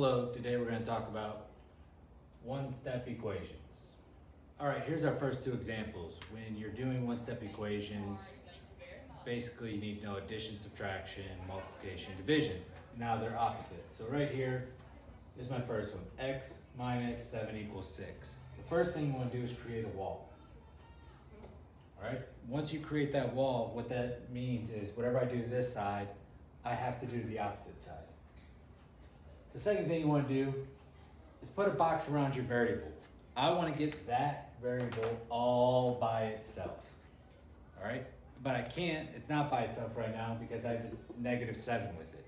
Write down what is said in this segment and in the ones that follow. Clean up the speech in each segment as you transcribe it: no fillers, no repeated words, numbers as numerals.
Hello, today we're going to talk about one-step equations. All right, here's our first two examples. When you're doing one-step equations, basically you need to know addition, subtraction, multiplication, division. Now they're opposite. So right here is my first one, x minus 7 equals 6. The first thing you want to do is create a wall. All right, once you create that wall, what that means is whatever I do to this side, I have to do to the opposite side. The second thing you want to do is put a box around your variable. I want to get that variable all by itself. All right, but I can't, it's not by itself right now because I have this -7 with it.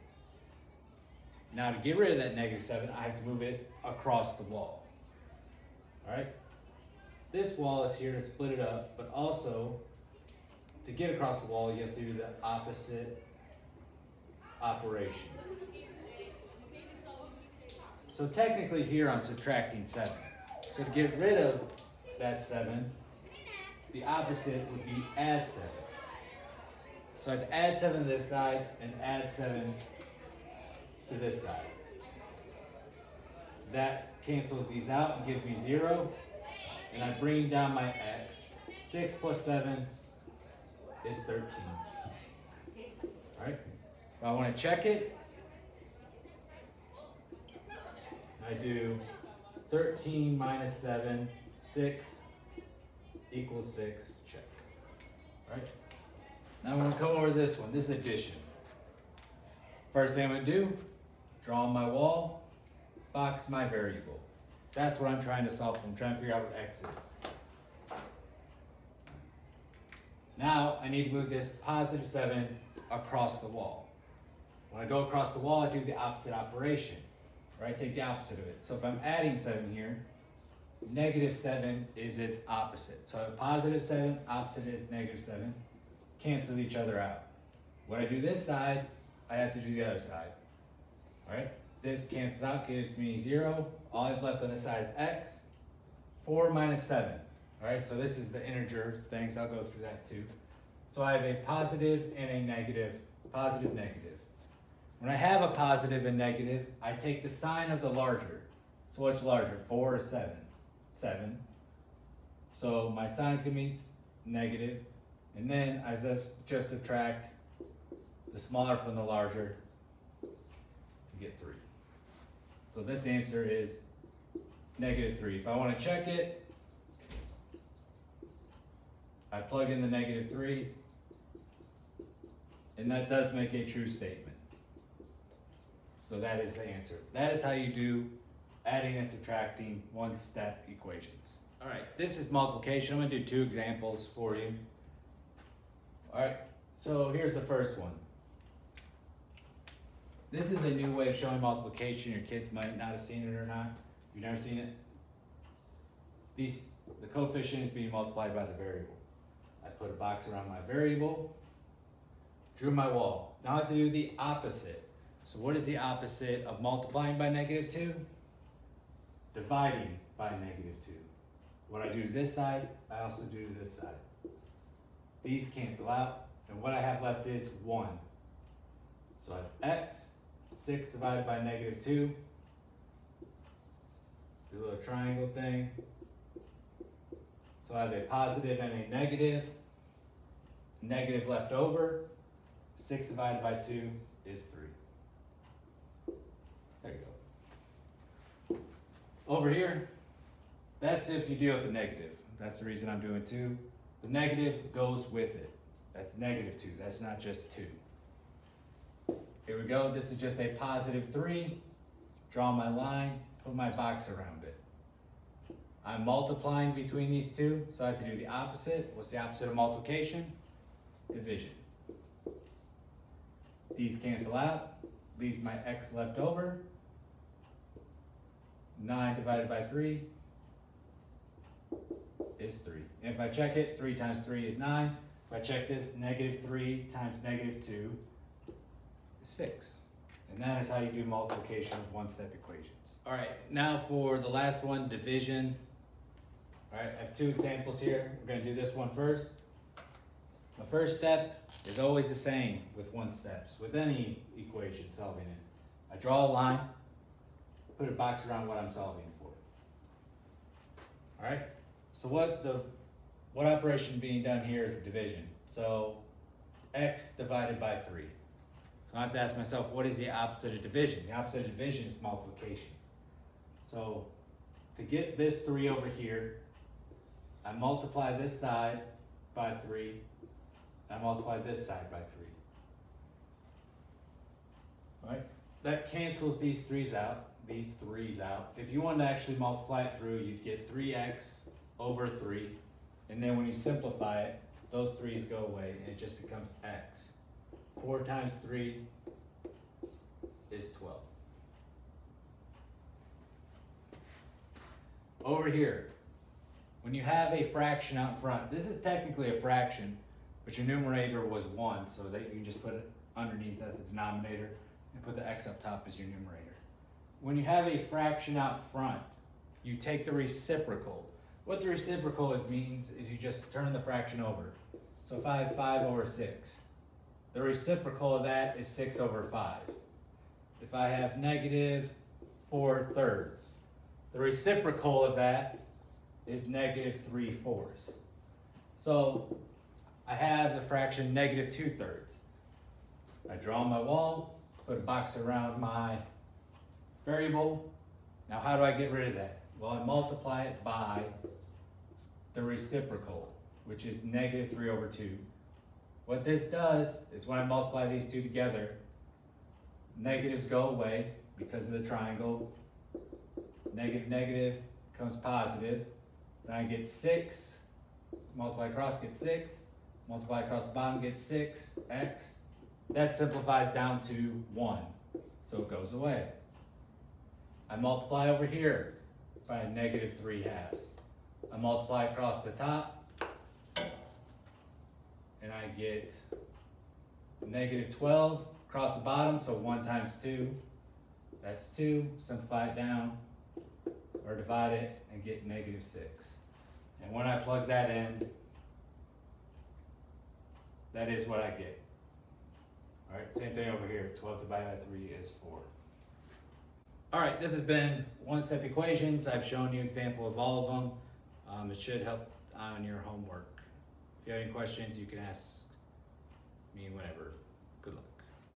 Now to get rid of that -7, I have to move it across the wall. All right, this wall is here to split it up, but also to get across the wall, you have to do the opposite operation. So technically here I'm subtracting 7. So to get rid of that 7, the opposite would be add 7. So I have to add 7 to this side and add 7 to this side. That cancels these out and gives me 0. And I bring down my x. 6 plus 7 is 13. All right? If I want to check it, I do 13 minus 7, 6 equals 6, check. All right? Now I'm going to come over to this one. This is addition. First thing I'm going to do, draw my wall, box my variable. That's what I'm trying to solve for. I'm trying to figure out what x is. Now I need to move this +7 across the wall. When I go across the wall, I do the opposite operation. Right, take the opposite of it. So if I'm adding 7 here, -7 is its opposite. So I have +7, opposite is -7, cancel each other out. When I do this side, I have to do the other side. All right, this cancels out, gives me 0. All I have left on this side is x. 4 minus 7. All right, so this is the integer things. I'll go through that too. So I have a positive and a negative, positive, negative. When I have a positive and negative, I take the sign of the larger. So what's larger? 4 or 7? 7. So my sign's going to be negative. And then I just subtract the smaller from the larger to get 3. So this answer is -3. If I want to check it, I plug in the -3. And that does make a true statement. So that is the answer. That is how you do adding and subtracting one-step equations. All right, this is multiplication. I'm going to do 2 examples for you. All right, so here's the first one. This is a new way of showing multiplication. Your kids might not have seen it or not. If you've never seen it, the coefficient is being multiplied by the variable. I put a box around my variable, drew my wall. Now I have to do the opposite. So what is the opposite of multiplying by -2? Dividing by -2. What I do to this side, I also do to this side. These cancel out, and what I have left is 1. So I have x, 6 divided by -2. Do a little triangle thing. So I have a positive and a negative. Negative left over. 6 divided by 2 is 3. There you go. Over here, that's if you deal with the negative. That's the reason I'm doing 2. The negative goes with it. That's -2. That's not just 2. Here we go. This is just a +3. Draw my line, put my box around it. I'm multiplying between these two, so I have to do the opposite. What's the opposite of multiplication? Division. These cancel out. Leaves my x left over. 9 divided by 3 is 3. And if I check it, 3 times 3 is 9. If I check this, -3 times -2 is 6. And that is how you do multiplication of one-step equations. All right, now for the last one, division. All right, I have 2 examples here. We're going to do this one first. The first step is always the same with one steps, with any equation solving it. I draw a line, put a box around what I'm solving for. All right, so what operation being done here is the division. So x divided by 3. So I have to ask myself, what is the opposite of division? The opposite of division is multiplication. So to get this 3 over here, I multiply this side by 3, and I multiply this side by 3. All right, that cancels these 3's out, these 3's out. If you wanted to actually multiply it through, you'd get 3x over 3, and then when you simplify it, those 3's go away, and it just becomes x. 4 times 3 is 12. Over here, when you have a fraction out front, this is technically a fraction, but your numerator was 1, so that you can just put it underneath as a denominator and put the x up top as your numerator. When you have a fraction out front, you take the reciprocal. What the reciprocal means is you just turn the fraction over. So if I have 5 over 6, the reciprocal of that is 6 over 5. If I have negative 4/3, the reciprocal of that is negative 3/4. So I have the fraction negative 2/3. I draw my wall, put a box around my variable. Now how do I get rid of that? Well, I multiply it by the reciprocal, which is negative 3/2. What this does is when I multiply these two together, negatives go away because of the triangle. Negative, negative becomes positive. Then I get 6, multiply across, get 6, multiply across the bottom, get 6, x. That simplifies down to 1, so it goes away. I multiply over here by a negative 3/2. I multiply across the top, and I get negative 12 across the bottom, so 1 times 2, that's 2. Simplify it down, or divide it, and get negative 6. And when I plug that in, that is what I get. All right, same thing over here. 12 divided by 3 is 4. All right, this has been one-step equations. I've shown you an example of all of them. It should help on your homework. If you have any questions, you can ask me whenever. Good luck.